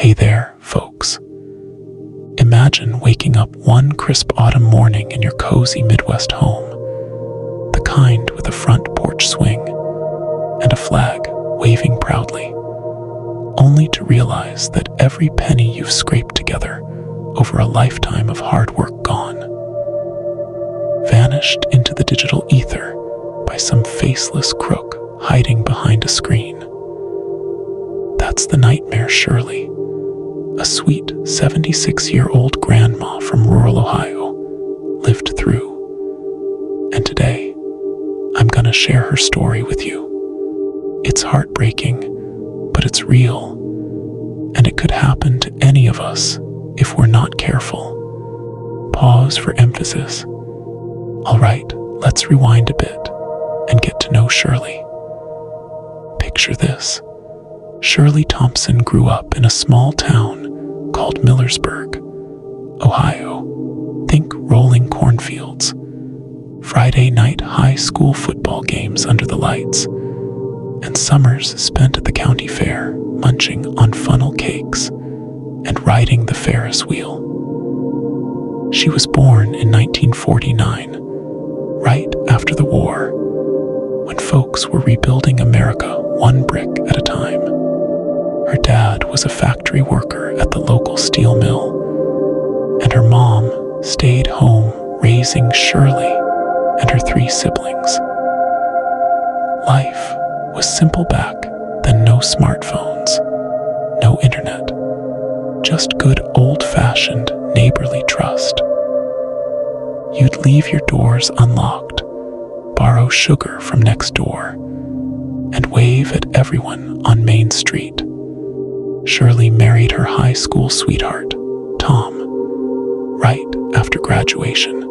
Hey there, folks. Imagine waking up one crisp autumn morning in your cozy Midwest home, the kind with a front porch swing and a flag waving proudly, only to realize that every penny you've scraped together over a lifetime of hard work gone, vanished into the digital ether by some faceless crook hiding behind a screen. That's the nightmare Shirley, a sweet 76-year-old grandma from rural Ohio, lived through. And today, I'm gonna share her story with you. It's heartbreaking, but it's real, and it could happen to any of us if we're not careful. Pause for emphasis. All right, let's rewind a bit and get to know Shirley. Picture this. Shirley Thompson grew up in a small town called Millersburg, Ohio. Think rolling cornfields, Friday night high school football games under the lights, and summers spent at the county fair munching on funnel cakes and riding the Ferris wheel. She was born in 1949, right after the war, when folks were rebuilding America one brick at a time. Her dad was a factory worker at the local steel mill, and her mom stayed home raising Shirley and her 3 siblings. Life was simple back then. No smartphones, no internet, just good old-fashioned neighborly trust. You'd leave your doors unlocked, borrow sugar from next door, and wave at everyone on Main Street. Shirley married her high school sweetheart, Tom, right after graduation.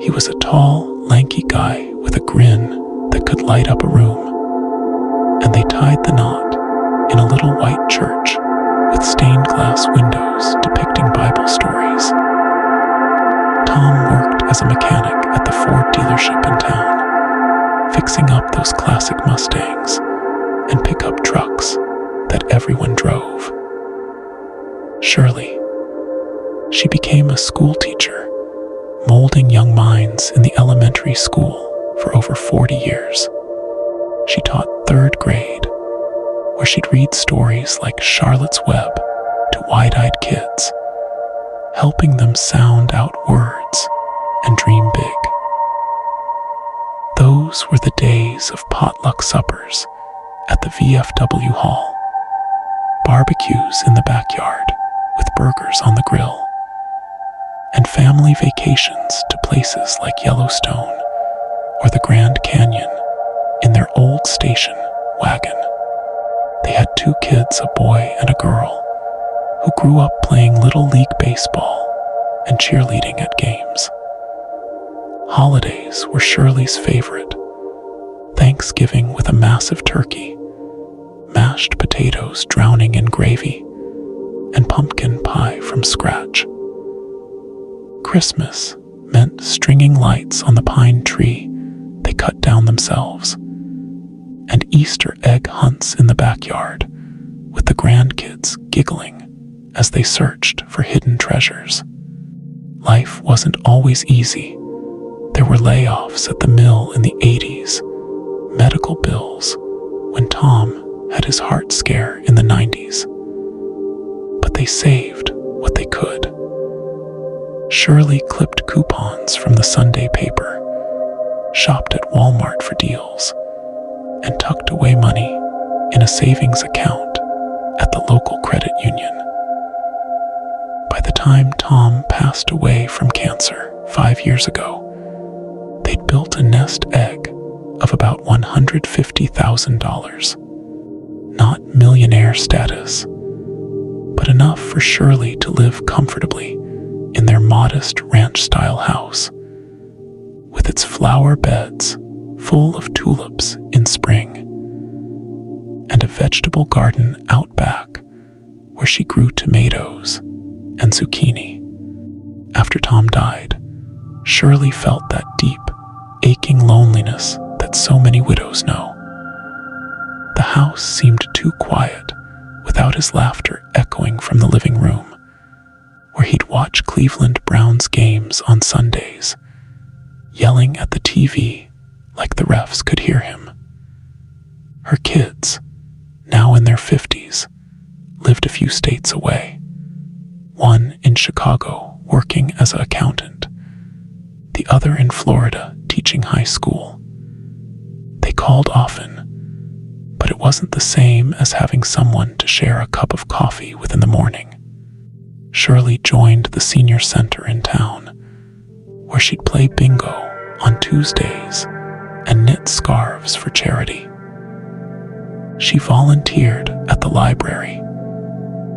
He was a tall, lanky guy with a grin that could light up a room, and they tied the knot in a little white church with stained glass windows depicting Bible stories. Tom worked as a mechanic at the Ford dealership in town, fixing up those classic Mustangs and pickup trucks that everyone drove. Shirley, she became a school teacher, molding young minds in the elementary school for over 40 years. She taught 3rd grade, where she'd read stories like Charlotte's Web to wide-eyed kids, helping them sound out words and dream big. Those were the days of potluck suppers at the VFW hall, barbecues in the backyard with burgers on the grill, and family vacations to places like Yellowstone or the Grand Canyon in their old station wagon. They had 2 kids, a boy and a girl, who grew up playing Little League baseball and cheerleading at games. Holidays were Shirley's favorite. Thanksgiving with a massive turkey, mashed potatoes drowning in gravy, and pumpkin pie from scratch. Christmas meant stringing lights on the pine tree they cut down themselves, and Easter egg hunts in the backyard with the grandkids giggling as they searched for hidden treasures. Life wasn't always easy. There were layoffs at the mill in the 80s, medical bills when Tom had his heart scare in the 90s. But they saved what they could. Shirley clipped coupons from the Sunday paper, shopped at Walmart for deals, and tucked away money in a savings account at the local credit union. By the time Tom passed away from cancer 5 years ago, they'd built a nest egg of about $150,000. Not millionaire status, but enough for Shirley to live comfortably in their modest ranch-style house, with its flower beds full of tulips in spring, and a vegetable garden out back where she grew tomatoes and zucchini. After Tom died, Shirley felt that deep, aching loneliness that so many widows know. The house seemed too quiet without his laughter echoing from the living room, where he'd watch Cleveland Browns games on Sundays, yelling at the TV like the refs could hear him. Her kids, now in their 50s, lived a few states away, one in Chicago working as an accountant, the other in Florida teaching high school. They called often, but it wasn't the same as having someone to share a cup of coffee with in the morning. Shirley joined the senior center in town, where she'd play bingo on Tuesdays and knit scarves for charity. She volunteered at the library,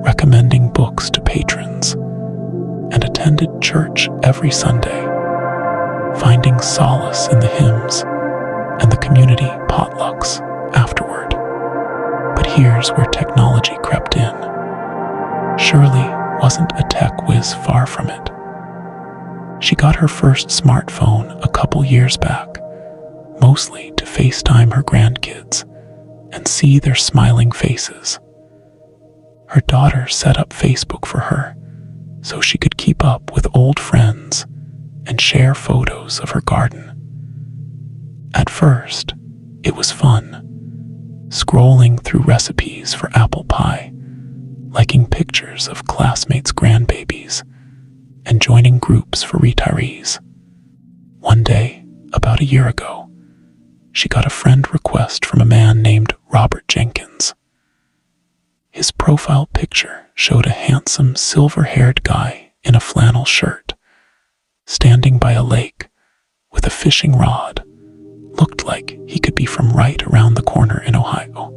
recommending books to patrons, and attended church every Sunday, finding solace in the hymns and the community potlucks afterward. But here's where technology crept in. Shirley wasn't a tech whiz, far from it. She got her first smartphone a couple years back, mostly to FaceTime her grandkids and see their smiling faces. Her daughter set up Facebook for her so she could keep up with old friends and share photos of her garden. At first, it was fun, scrolling through recipes for apple pie, liking pictures of classmates' grandbabies, and joining groups for retirees. One day, about a year ago, she got a friend request from a man named Robert Jenkins. His profile picture showed a handsome silver-haired guy in a flannel shirt, standing by a lake with a fishing rod. Looked like he could be from right around the corner in Ohio.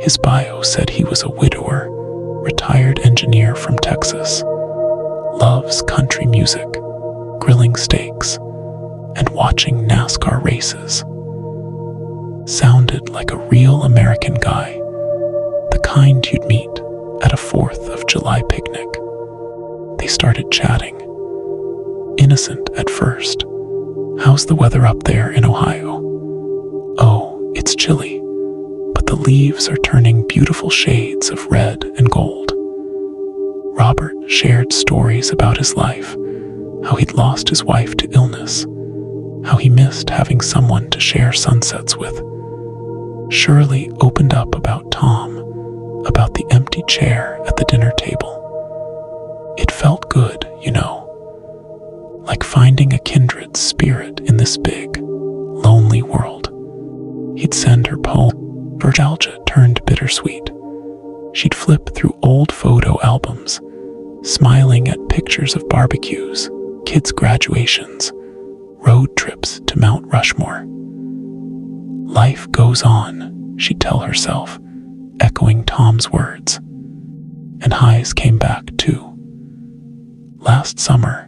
His bio said he was a widower, retired engineer from Texas, loves country music, grilling steaks, and watching NASCAR races. Sounded like a real American guy, the kind you'd meet at a 4th of July picnic. They started chatting. Innocent at first. "How's the weather up there in Ohio?" "Oh, it's chilly, but the leaves are turning beautiful shades of red and gold." Robert shared stories about his life, how he'd lost his wife to illness, how he missed having someone to share sunsets with. Shirley opened up about Tom, about the empty chair at the dinner table. It felt good, like finding a kindred spirit in this big, lonely world. He'd send her poems. Nostalgia turned bittersweet. She'd flip through old photo albums, smiling at pictures of barbecues, kids' graduations, road trips to Mount Rushmore. Life goes on, she'd tell herself, echoing Tom's words. And highs came back too. Last summer,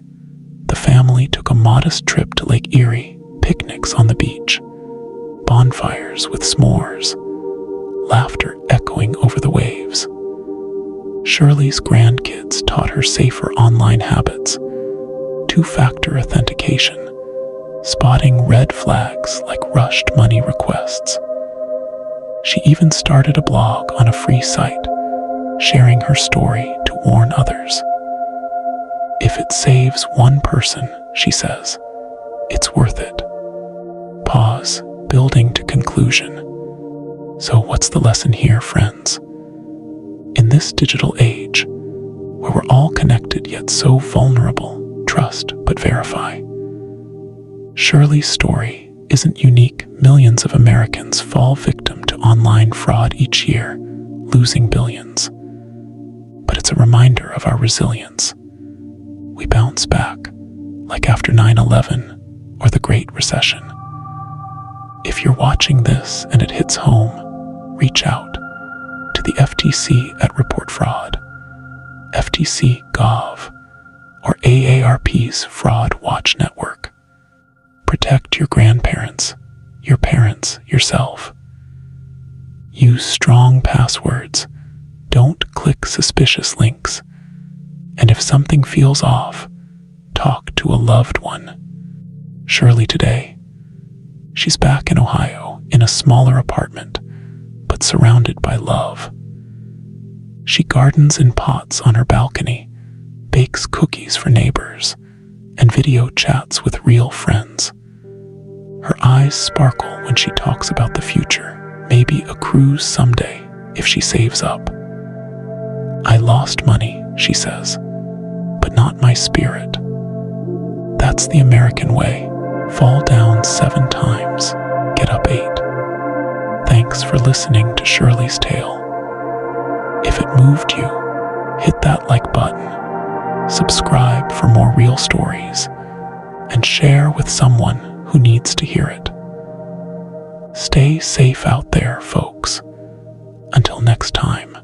the family took a modest trip to Lake Erie, picnics on the beach, bonfires with s'mores, laughter echoing over the waves. Shirley's grandkids taught her safer online habits, 2-factor authentication, spotting red flags like rushed money requests. She even started a blog on a free site, sharing her story to warn others. If it saves one person, she says, it's worth it. Pause, building to conclusion. So what's the lesson here, friends? In this digital age, where we're all connected yet so vulnerable, trust but verify. Shirley's story isn't unique. Millions of Americans fall victim to online fraud each year, losing billions. But it's a reminder of our resilience. We bounce back, like after 9/11 or the Great Recession. If you're watching this and it hits home, reach out to the FTC at Report Fraud, FTC.gov, or AARP's Fraud Watch Network. Protect your grandparents, your parents, yourself. Use strong passwords. Don't click suspicious links. And if something feels off, talk to a loved one. Shirley today, she's back in Ohio in a smaller apartment, but surrounded by love. She gardens in pots on her balcony, bakes cookies for neighbors, and video chats with real friends. Her eyes sparkle when she talks about the future, maybe a cruise someday if she saves up. I lost money, she says, but not my spirit. That's the American way. Fall down 7 times, get up 8. Thanks for listening to Shirley's Tale. If it moved you, hit that like button, subscribe for more real stories, and share with someone who needs to hear it. Stay safe out there, folks. Until next time.